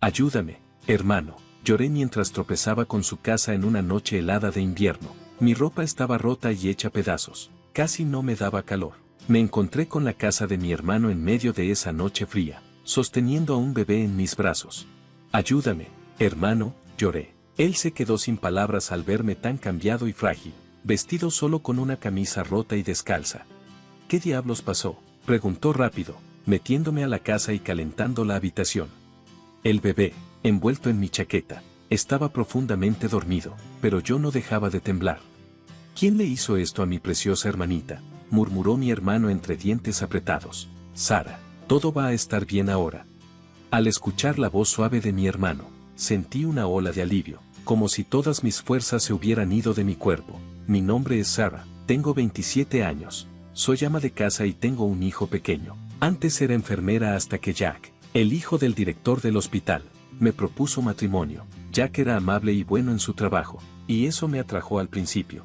Ayúdame, hermano. Lloré mientras tropezaba con su casa en una noche helada de invierno. Mi ropa estaba rota y hecha pedazos. Casi no me daba calor. Me encontré con la casa de mi hermano en medio de esa noche fría, sosteniendo a un bebé en mis brazos. Ayúdame, hermano, lloré. Él se quedó sin palabras al verme tan cambiado y frágil, vestido solo con una camisa rota y descalza. ¿Qué diablos pasó?, preguntó rápido, metiéndome a la casa y calentando la habitación. El bebé, envuelto en mi chaqueta, estaba profundamente dormido, pero yo no dejaba de temblar. ¿Quién le hizo esto a mi preciosa hermanita?, murmuró mi hermano entre dientes apretados. Sara, todo va a estar bien ahora. Al escuchar la voz suave de mi hermano, sentí una ola de alivio, como si todas mis fuerzas se hubieran ido de mi cuerpo. Mi nombre es Sara, tengo 27 años, soy ama de casa y tengo un hijo pequeño. Antes era enfermera hasta que Jack, el hijo del director del hospital, me propuso matrimonio. Jack era amable y bueno en su trabajo, y eso me atrajo al principio.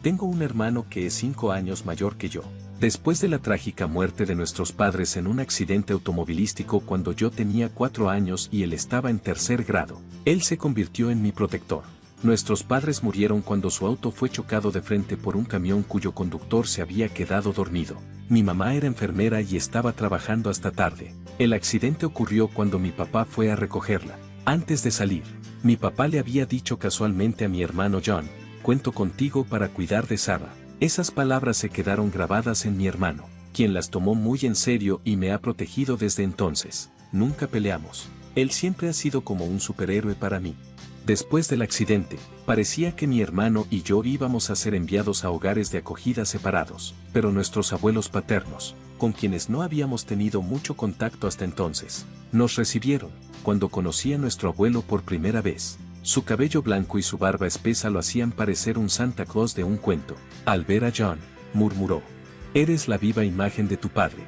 Tengo un hermano que es 5 años mayor que yo. Después de la trágica muerte de nuestros padres en un accidente automovilístico cuando yo tenía 4 años y él estaba en 3er grado, él se convirtió en mi protector. Nuestros padres murieron cuando su auto fue chocado de frente por un camión cuyo conductor se había quedado dormido. Mi mamá era enfermera y estaba trabajando hasta tarde. El accidente ocurrió cuando mi papá fue a recogerla. Antes de salir, mi papá le había dicho casualmente a mi hermano John: cuento contigo para cuidar de Sara. Esas palabras se quedaron grabadas en mi hermano, quien las tomó muy en serio y me ha protegido desde entonces. Nunca peleamos. Él siempre ha sido como un superhéroe para mí. Después del accidente, parecía que mi hermano y yo íbamos a ser enviados a hogares de acogida separados, pero nuestros abuelos paternos, con quienes no habíamos tenido mucho contacto hasta entonces, nos recibieron. Cuando conocí a nuestro abuelo por primera vez, su cabello blanco y su barba espesa lo hacían parecer un Santa Claus de un cuento. Al ver a John, murmuró: eres la viva imagen de tu padre.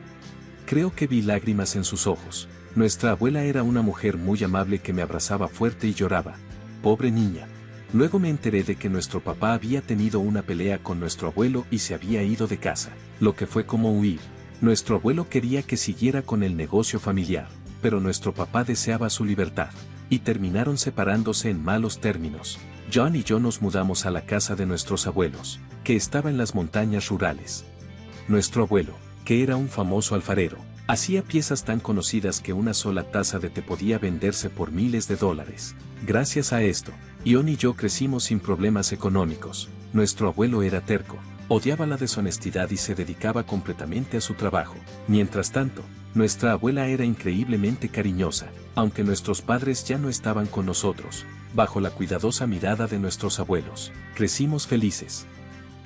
Creo que vi lágrimas en sus ojos. Nuestra abuela era una mujer muy amable que me abrazaba fuerte y lloraba. Pobre niña. Luego me enteré de que nuestro papá había tenido una pelea con nuestro abuelo y se había ido de casa, lo que fue como huir. Nuestro abuelo quería que siguiera con el negocio familiar, pero nuestro papá deseaba su libertad, y terminaron separándose en malos términos. John y yo nos mudamos a la casa de nuestros abuelos, que estaba en las montañas rurales. Nuestro abuelo, que era un famoso alfarero, hacía piezas tan conocidas que una sola taza de té podía venderse por miles de dólares. Gracias a esto, John y yo crecimos sin problemas económicos. Nuestro abuelo era terco, odiaba la deshonestidad y se dedicaba completamente a su trabajo. Mientras tanto, nuestra abuela era increíblemente cariñosa, aunque nuestros padres ya no estaban con nosotros. Bajo la cuidadosa mirada de nuestros abuelos, crecimos felices.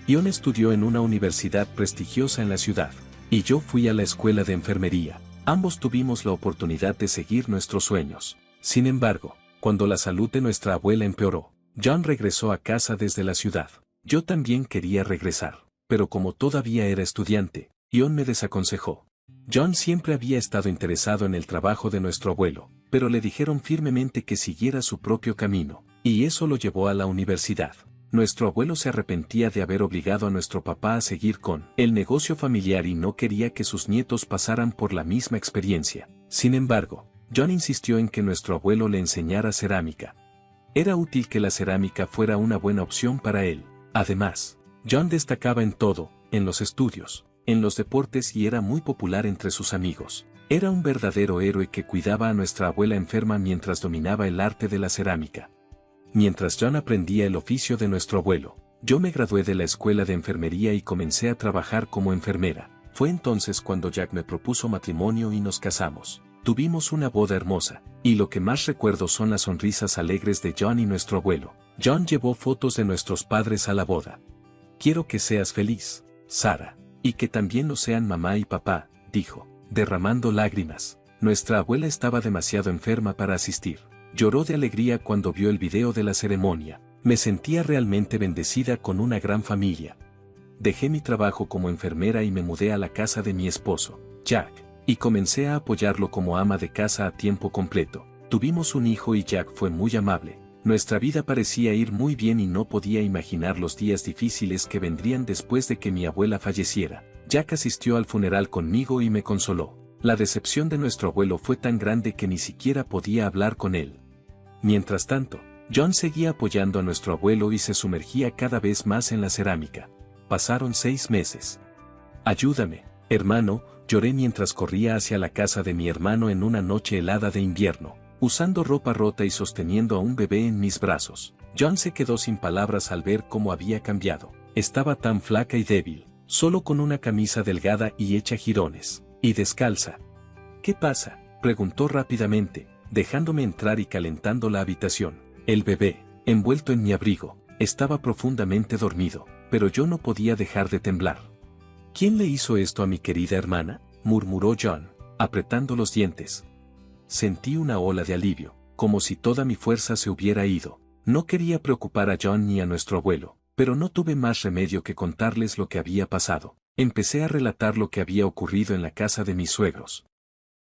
John estudió en una universidad prestigiosa en la ciudad, y yo fui a la escuela de enfermería. Ambos tuvimos la oportunidad de seguir nuestros sueños. Sin embargo, cuando la salud de nuestra abuela empeoró, John regresó a casa desde la ciudad. Yo también quería regresar, pero como todavía era estudiante, John me desaconsejó. John siempre había estado interesado en el trabajo de nuestro abuelo, pero le dijeron firmemente que siguiera su propio camino, y eso lo llevó a la universidad. Nuestro abuelo se arrepentía de haber obligado a nuestro papá a seguir con el negocio familiar y no quería que sus nietos pasaran por la misma experiencia. Sin embargo, John insistió en que nuestro abuelo le enseñara cerámica. Era útil que la cerámica fuera una buena opción para él. Además, John destacaba en todo, en los estudios, en los deportes y era muy popular entre sus amigos. Era un verdadero héroe que cuidaba a nuestra abuela enferma mientras dominaba el arte de la cerámica. Mientras John aprendía el oficio de nuestro abuelo, yo me gradué de la escuela de enfermería y comencé a trabajar como enfermera. Fue entonces cuando Jack me propuso matrimonio y nos casamos. Tuvimos una boda hermosa, y lo que más recuerdo son las sonrisas alegres de John y nuestro abuelo. John llevó fotos de nuestros padres a la boda. Quiero que seas feliz, Sara, y que también lo sean mamá y papá, dijo, derramando lágrimas. Nuestra abuela estaba demasiado enferma para asistir. Lloró de alegría cuando vio el video de la ceremonia. Me sentía realmente bendecida con una gran familia. Dejé mi trabajo como enfermera y me mudé a la casa de mi esposo, Jack, y comencé a apoyarlo como ama de casa a tiempo completo. Tuvimos un hijo y Jack fue muy amable. Nuestra vida parecía ir muy bien y no podía imaginar los días difíciles que vendrían después de que mi abuela falleciera. Jack asistió al funeral conmigo y me consoló. La decepción de nuestro abuelo fue tan grande que ni siquiera podía hablar con él. Mientras tanto, John seguía apoyando a nuestro abuelo y se sumergía cada vez más en la cerámica. Pasaron 6 meses. Ayúdame, hermano, lloré mientras corría hacia la casa de mi hermano en una noche helada de invierno, usando ropa rota y sosteniendo a un bebé en mis brazos. John se quedó sin palabras al ver cómo había cambiado. Estaba tan flaca y débil, solo con una camisa delgada y hecha jirones, y descalza. ¿Qué pasa?, preguntó rápidamente, dejándome entrar y calentando la habitación. El bebé, envuelto en mi abrigo, estaba profundamente dormido, pero yo no podía dejar de temblar. ¿Quién le hizo esto a mi querida hermana?, murmuró John, apretando los dientes. Sentí una ola de alivio, como si toda mi fuerza se hubiera ido. No quería preocupar a John ni a nuestro abuelo, pero no tuve más remedio que contarles lo que había pasado. Empecé a relatar lo que había ocurrido en la casa de mis suegros.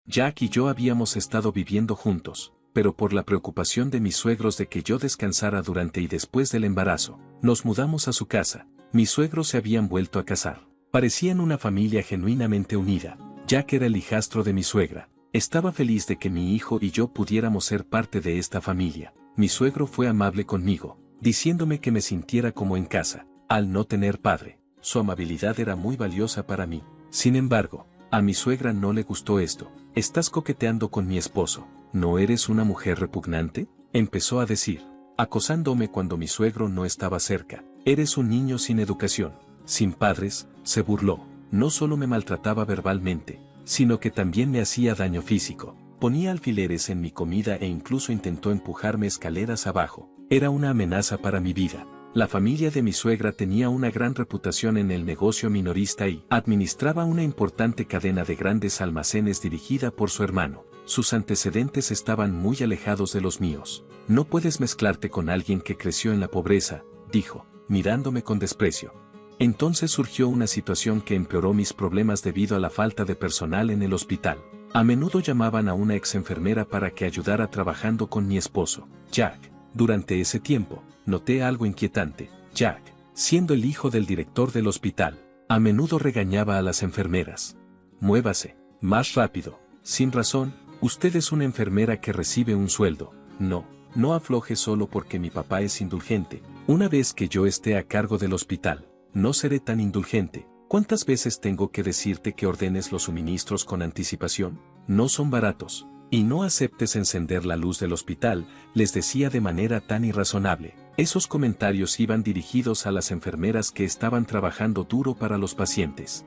Jack y yo habíamos estado viviendo juntos, pero por la preocupación de mis suegros de que yo descansara durante y después del embarazo, nos mudamos a su casa. Mis suegros se habían vuelto a casar. Parecían una familia genuinamente unida. Jack era el hijastro de mi suegra. Estaba feliz de que mi hijo y yo pudiéramos ser parte de esta familia. Mi suegro fue amable conmigo, diciéndome que me sintiera como en casa, al no tener padre. Su amabilidad era muy valiosa para mí. Sin embargo, a mi suegra no le gustó esto. «Estás coqueteando con mi esposo, ¿no eres una mujer repugnante?», empezó a decir, acosándome cuando mi suegro no estaba cerca. «Eres un niño sin educación, sin padres», se burló. No solo me maltrataba verbalmente, sino que también me hacía daño físico. Ponía alfileres en mi comida e incluso intentó empujarme escaleras abajo. Era una amenaza para mi vida. La familia de mi suegra tenía una gran reputación en el negocio minorista y administraba una importante cadena de grandes almacenes dirigida por su hermano. Sus antecedentes estaban muy alejados de los míos. «No puedes mezclarte con alguien que creció en la pobreza», dijo, mirándome con desprecio. Entonces surgió una situación que empeoró mis problemas debido a la falta de personal en el hospital. A menudo llamaban a una ex enfermera para que ayudara trabajando con mi esposo, Jack. Durante ese tiempo, noté algo inquietante. Jack, siendo el hijo del director del hospital, a menudo regañaba a las enfermeras. «Muévase, más rápido, sin razón, usted es una enfermera que recibe un sueldo. No afloje solo porque mi papá es indulgente. Una vez que yo esté a cargo del hospital, no seré tan indulgente. ¿Cuántas veces tengo que decirte que ordenes los suministros con anticipación? No son baratos. Y no aceptes encender la luz del hospital», les decía de manera tan irrazonable. Esos comentarios iban dirigidos a las enfermeras que estaban trabajando duro para los pacientes.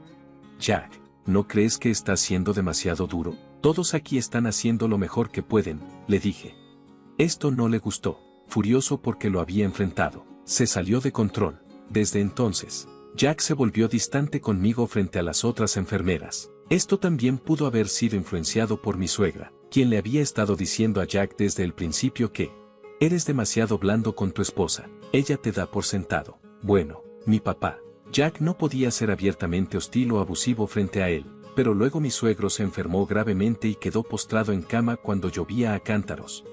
«Jack, ¿no crees que estás siendo demasiado duro? Todos aquí están haciendo lo mejor que pueden», le dije. Esto no le gustó. Furioso porque lo había enfrentado, se salió de control. Desde entonces, Jack se volvió distante conmigo frente a las otras enfermeras. Esto también pudo haber sido influenciado por mi suegra, quien le había estado diciendo a Jack desde el principio que «eres demasiado blando con tu esposa, ella te da por sentado». Bueno, mi papá. Jack no podía ser abiertamente hostil o abusivo frente a él, pero luego mi suegro se enfermó gravemente y quedó postrado en cama cuando llovía a cántaros.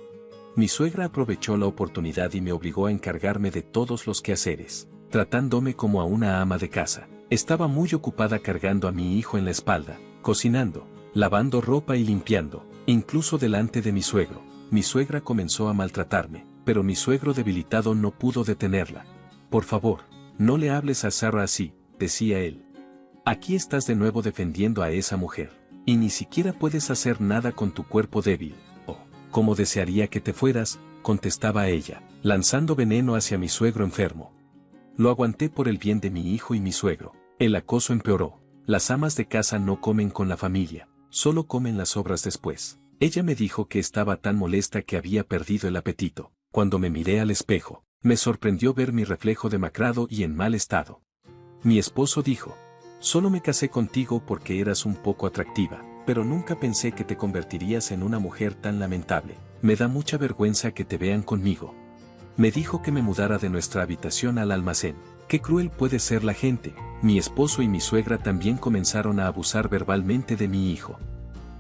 Mi suegra aprovechó la oportunidad y me obligó a encargarme de todos los quehaceres, tratándome como a una ama de casa. Estaba muy ocupada cargando a mi hijo en la espalda, cocinando, lavando ropa y limpiando, incluso delante de mi suegro. Mi suegra comenzó a maltratarme, pero mi suegro debilitado no pudo detenerla. «Por favor, no le hables a Sarah así», decía él. «Aquí estás de nuevo defendiendo a esa mujer, y ni siquiera puedes hacer nada con tu cuerpo débil». «Oh, cómo desearía que te fueras», contestaba ella, lanzando veneno hacia mi suegro enfermo. Lo aguanté por el bien de mi hijo y mi suegro. El acoso empeoró. Las amas de casa no comen con la familia, solo comen las sobras después. Ella me dijo que estaba tan molesta que había perdido el apetito. Cuando me miré al espejo, me sorprendió ver mi reflejo demacrado y en mal estado. Mi esposo dijo: «Solo me casé contigo porque eras un poco atractiva, pero nunca pensé que te convertirías en una mujer tan lamentable. Me da mucha vergüenza que te vean conmigo». Me dijo que me mudara de nuestra habitación al almacén. Qué cruel puede ser la gente. Mi esposo y mi suegra también comenzaron a abusar verbalmente de mi hijo.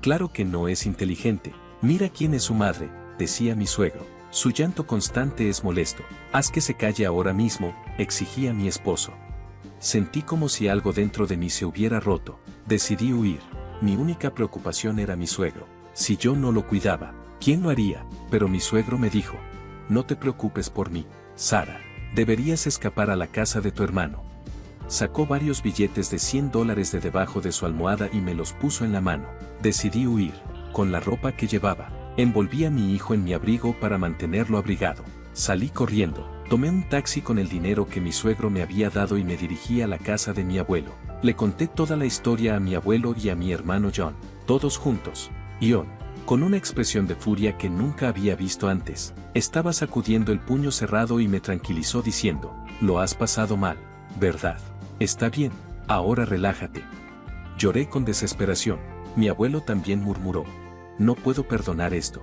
«Claro que no es inteligente. Mira quién es su madre», decía mi suegro. «Su llanto constante es molesto. Haz que se calle ahora mismo», exigía mi esposo. Sentí como si algo dentro de mí se hubiera roto. Decidí huir. Mi única preocupación era mi suegro. Si yo no lo cuidaba, ¿quién lo haría? Pero mi suegro me dijo: no te preocupes por mí, Sara. Deberías escapar a la casa de tu hermano. Sacó varios billetes de $100 de debajo de su almohada y me los puso en la mano. Decidí huir. Con la ropa que llevaba, envolví a mi hijo en mi abrigo para mantenerlo abrigado. Salí corriendo, tomé un taxi con el dinero que mi suegro me había dado y me dirigí a la casa de mi abuelo. Le conté toda la historia a mi abuelo y a mi hermano John, todos juntos. John, con una expresión de furia que nunca había visto antes, estaba sacudiendo el puño cerrado y me tranquilizó diciendo: lo has pasado mal, ¿verdad? Está bien, ahora relájate. Lloré con desesperación. Mi abuelo también murmuró: no puedo perdonar esto.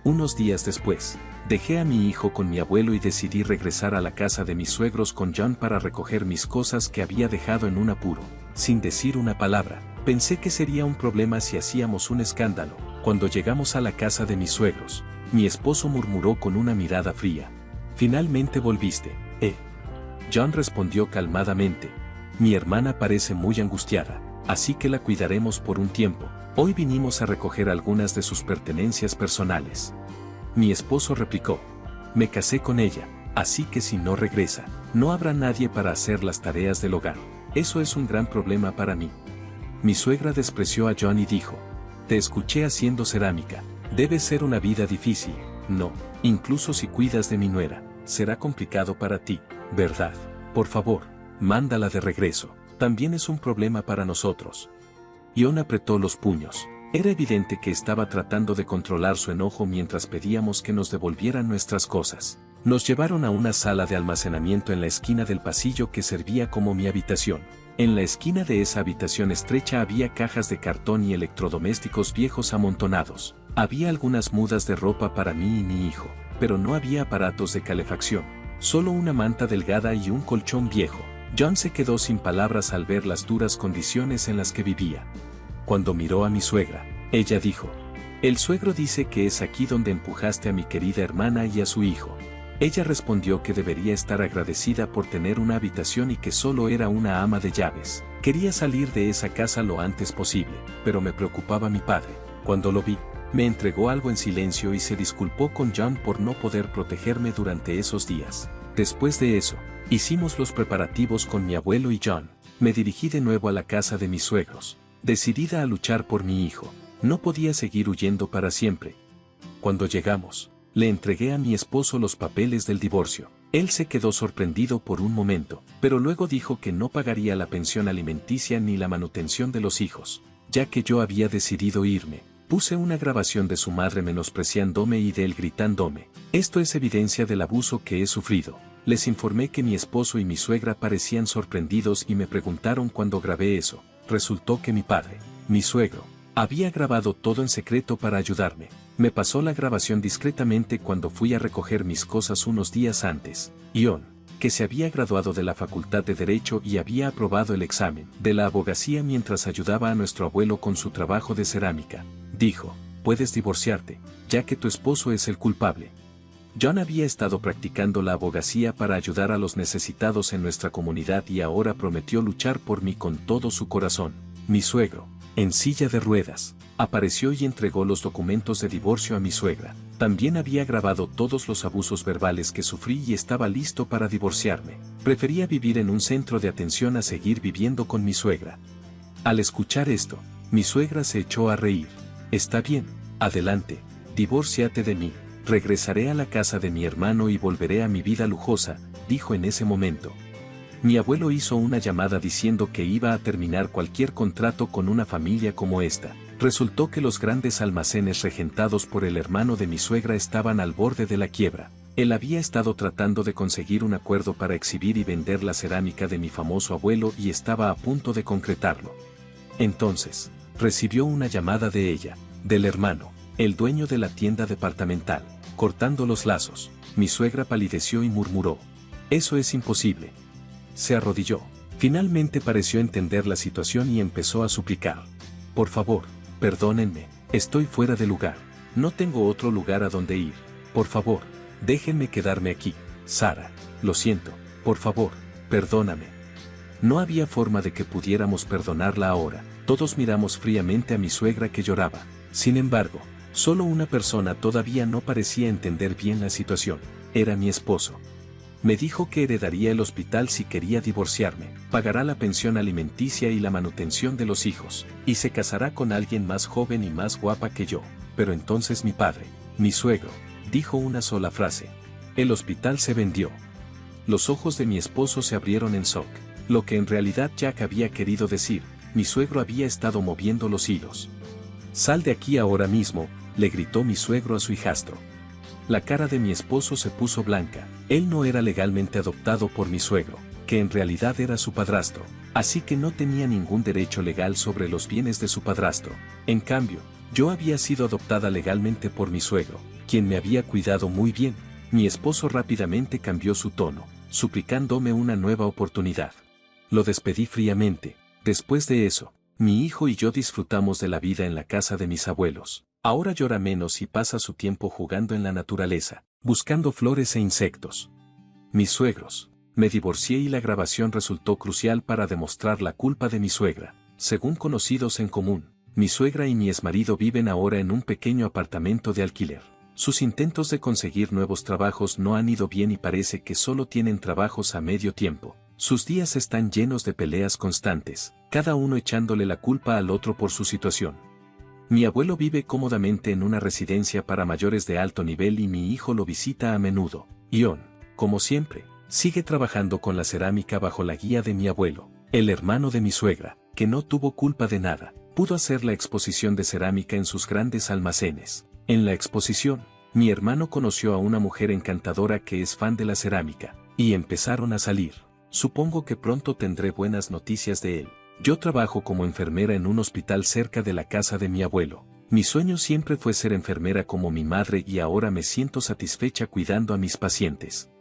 Unos días después, dejé a mi hijo con mi abuelo y decidí regresar a la casa de mis suegros con John para recoger mis cosas que había dejado en un apuro. Sin decir una palabra, pensé que sería un problema si hacíamos un escándalo. Cuando llegamos a la casa de mis suegros, mi esposo murmuró con una mirada fría: finalmente volviste, ¿eh? John respondió calmadamente: mi hermana parece muy angustiada, así que la cuidaremos por un tiempo. Hoy vinimos a recoger algunas de sus pertenencias personales. Mi esposo replicó: me casé con ella, así que si no regresa, no habrá nadie para hacer las tareas del hogar. Eso es un gran problema para mí. Mi suegra despreció a John y dijo: te escuché haciendo cerámica. Debe ser una vida difícil. No, incluso si cuidas de mi nuera, será complicado para ti, ¿verdad? Por favor, mándala de regreso. También es un problema para nosotros. John apretó los puños. Era evidente que estaba tratando de controlar su enojo mientras pedíamos que nos devolvieran nuestras cosas. Nos llevaron a una sala de almacenamiento en la esquina del pasillo que servía como mi habitación. En la esquina de esa habitación estrecha había cajas de cartón y electrodomésticos viejos amontonados. Había algunas mudas de ropa para mí y mi hijo, pero no había aparatos de calefacción. Solo una manta delgada y un colchón viejo. John se quedó sin palabras al ver las duras condiciones en las que vivía. Cuando miró a mi suegra, ella dijo: el suegro dice que es aquí donde empujaste a mi querida hermana y a su hijo. Ella respondió que debería estar agradecida por tener una habitación y que solo era una ama de llaves. Quería salir de esa casa lo antes posible, pero me preocupaba mi padre. Cuando lo vi, me entregó algo en silencio y se disculpó con John por no poder protegerme durante esos días. Después de eso, hicimos los preparativos con mi abuelo y John. Me dirigí de nuevo a la casa de mis suegros, decidida a luchar por mi hijo. No podía seguir huyendo para siempre. Cuando llegamos, le entregué a mi esposo los papeles del divorcio. Él se quedó sorprendido por un momento, pero luego dijo que no pagaría la pensión alimenticia ni la manutención de los hijos, ya que yo había decidido irme. Puse una grabación de su madre menospreciándome y de él gritándome: esto es evidencia del abuso que he sufrido. Les informé que mi esposo y mi suegra parecían sorprendidos y me preguntaron cuándo grabé eso. Resultó que mi padre, mi suegro, había grabado todo en secreto para ayudarme. Me pasó la grabación discretamente cuando fui a recoger mis cosas unos días antes. John, que se había graduado de la Facultad de Derecho y había aprobado el examen de la abogacía mientras ayudaba a nuestro abuelo con su trabajo de cerámica, dijo: puedes divorciarte, ya que tu esposo es el culpable. John había estado practicando la abogacía para ayudar a los necesitados en nuestra comunidad y ahora prometió luchar por mí con todo su corazón. Mi suegro, en silla de ruedas, apareció y entregó los documentos de divorcio a mi suegra. También había grabado todos los abusos verbales que sufrí y estaba listo para divorciarme. Prefería vivir en un centro de atención a seguir viviendo con mi suegra. Al escuchar esto, mi suegra se echó a reír. Está bien, adelante, divórciate de mí. Regresaré a la casa de mi hermano y volveré a mi vida lujosa, dijo en ese momento. Mi abuelo hizo una llamada diciendo que iba a terminar cualquier contrato con una familia como esta. Resultó que los grandes almacenes regentados por el hermano de mi suegra estaban al borde de la quiebra. Él había estado tratando de conseguir un acuerdo para exhibir y vender la cerámica de mi famoso abuelo y estaba a punto de concretarlo. Entonces, recibió una llamada de ella, del hermano, el dueño de la tienda departamental. Cortando los lazos, mi suegra palideció y murmuró: eso es imposible. Se arrodilló. Finalmente pareció entender la situación y empezó a suplicar: por favor, perdónenme, estoy fuera de lugar. No tengo otro lugar a donde ir. Por favor, déjenme quedarme aquí. Sara, lo siento, por favor, perdóname. No había forma de que pudiéramos perdonarla ahora. Todos miramos fríamente a mi suegra que lloraba. Sin embargo, solo una persona todavía no parecía entender bien la situación. Era mi esposo. Me dijo que heredaría el hospital si quería divorciarme, pagará la pensión alimenticia y la manutención de los hijos, y se casará con alguien más joven y más guapa que yo. Pero entonces mi padre, mi suegro, dijo una sola frase. El hospital se vendió. Los ojos de mi esposo se abrieron en shock. Lo que en realidad Jack había querido decir, mi suegro había estado moviendo los hilos. Sal de aquí ahora mismo, le gritó mi suegro a su hijastro. La cara de mi esposo se puso blanca. Él no era legalmente adoptado por mi suegro, que en realidad era su padrastro, así que no tenía ningún derecho legal sobre los bienes de su padrastro. En cambio, yo había sido adoptada legalmente por mi suegro, quien me había cuidado muy bien. Mi esposo rápidamente cambió su tono, suplicándome una nueva oportunidad. Lo despedí fríamente. Después de eso, mi hijo y yo disfrutamos de la vida en la casa de mis abuelos. Ahora llora menos y pasa su tiempo jugando en la naturaleza, buscando flores e insectos. Mis suegros. Me divorcié y la grabación resultó crucial para demostrar la culpa de mi suegra. Según conocidos en común, mi suegra y mi exmarido viven ahora en un pequeño apartamento de alquiler. Sus intentos de conseguir nuevos trabajos no han ido bien y parece que solo tienen trabajos a medio tiempo. Sus días están llenos de peleas constantes, cada uno echándole la culpa al otro por su situación. Mi abuelo vive cómodamente en una residencia para mayores de alto nivel y mi hijo lo visita a menudo. Ion, como siempre, sigue trabajando con la cerámica bajo la guía de mi abuelo, el hermano de mi suegra, que no tuvo culpa de nada. Pudo hacer la exposición de cerámica en sus grandes almacenes. En la exposición, mi hermano conoció a una mujer encantadora que es fan de la cerámica, y empezaron a salir. Supongo que pronto tendré buenas noticias de él. Yo trabajo como enfermera en un hospital cerca de la casa de mi abuelo. Mi sueño siempre fue ser enfermera como mi madre y ahora me siento satisfecha cuidando a mis pacientes.